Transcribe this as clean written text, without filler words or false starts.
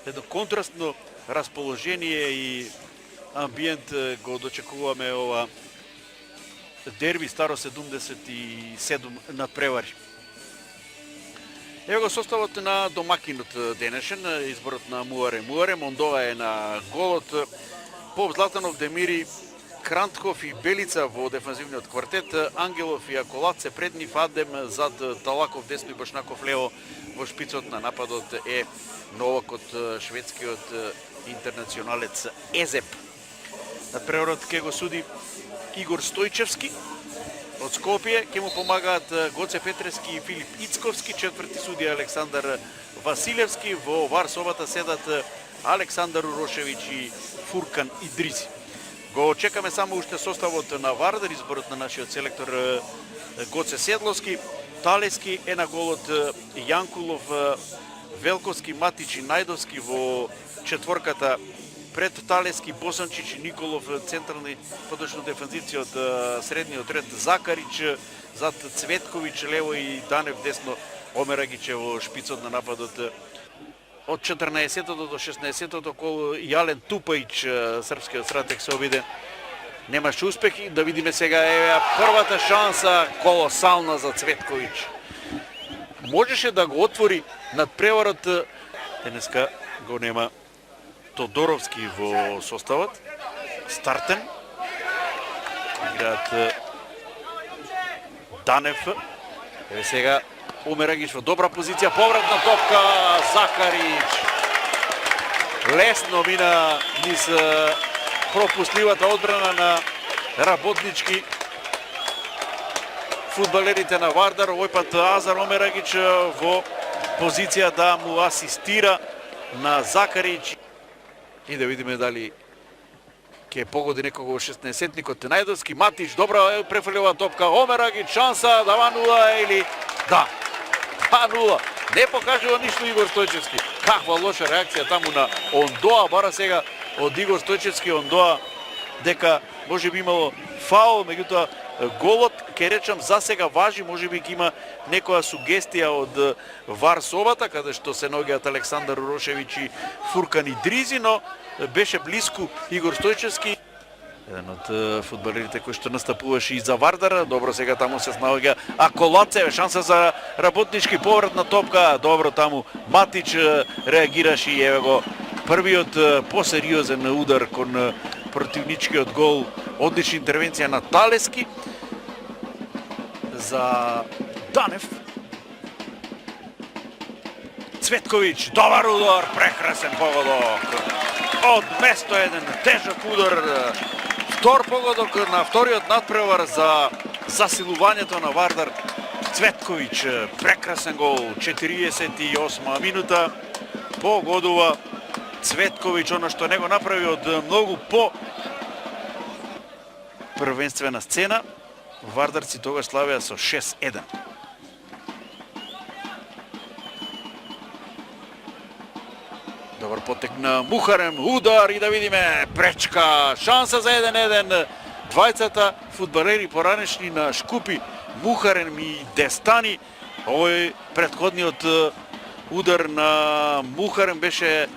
едно контрастно расположение и амбиент го дочекуваме ова дерби старо 77 надпревари. Ево го составот на домакинот денешен, изборот на Муаре. Мондова е на голот. Поп, Златанов, Демири, Крантков и Белица во дефанзивниот квартет, Ангелов и Аколат се предни, Адем зад Талаков десно и Башнаков лево. Во шпицот на нападот е новакот шведскиот интернационалец Езеп. Надпреварот ке го суди Игор Стојчевски од Скопје, ке му помагаат Гоце Петрески и Филип Ицковски, четврти судија Александар Василевски, во вар собата седат Александар Урошевич и Фуркан Идризи. Го чекаме само уште составот на Вардар, изборот на нашиот селектор Гоце Седловски. Талески е на голот, Јанкулов, Велковски, Матич и Најдовски во четворката. Пред Талески, Босанчич и Николов, централни подочно дефанзици од средниот ред, Закарич, зад Цветкович лево и Данев десно, Омерагич во шпицот на нападот. Од 14-тото до 16-тото кол Јален Тупаич, српскиот стратег, се обиде. Немаше успехи, да видиме сега е првата шанса, колосална за Цветкович. Можеше да го отвори надпреварот, денеска го нема Тодоровски во составот, стартен. Играат Данев. Еве сега Омерагич во добра позиција, повратна топка, Закарич. Лесно мина низ пропустливата одбрана на работнички фудбалерите на Вардар. Овој пат Азар Омерагич во позиција да му асистира на Закарич. И да видиме дали ќе погоди некого во 16-тникот. Најдовски, Матич, добра префрлива топка, Омерагич, шанса, 2-0 или да, 2-0. Не покажува ништо Игор Стојчевски. Каква лоша реакција таму на Ондоа, бара сега од Игор Стојчевски. Ондоа дека може би имало фаул, меѓутоа голот, ке речам, за сега важи, може би ќе има некоја сугестија од вар собата, каде што се наоѓаат Александар Урошевич и Фуркан Идризи, но беше блиску Игор Стојчевски. Еден од фудбалерите кој што настапуваше и за Вардар. Добро, сега таму се наоѓа Аколаце, шанса за работнички, повратна топка, добро таму Матич реагираше и еве го првиот посериозен удар кон противничкиот гол. Одлична интервенција на Талески за Данев. Цветкович, добар удар, прекрасен погодок. Од место еден тежок удар. Втор погодок на вториот надпревар за засилувањето на Вардар. Цветкович, прекрасен гол, 48 минута. Погодува Цветкович, оно што не го направи од многу по првенствена сцена. Вардарци тогаш славеа со 6-1. Добар потек на Мухарем, удар и да видиме пречка, шанса за 1-1. Двајцата фудбалери поранешни на Шкупи, Мухарем и Дестани. Овој претходниот удар на Мухарем беше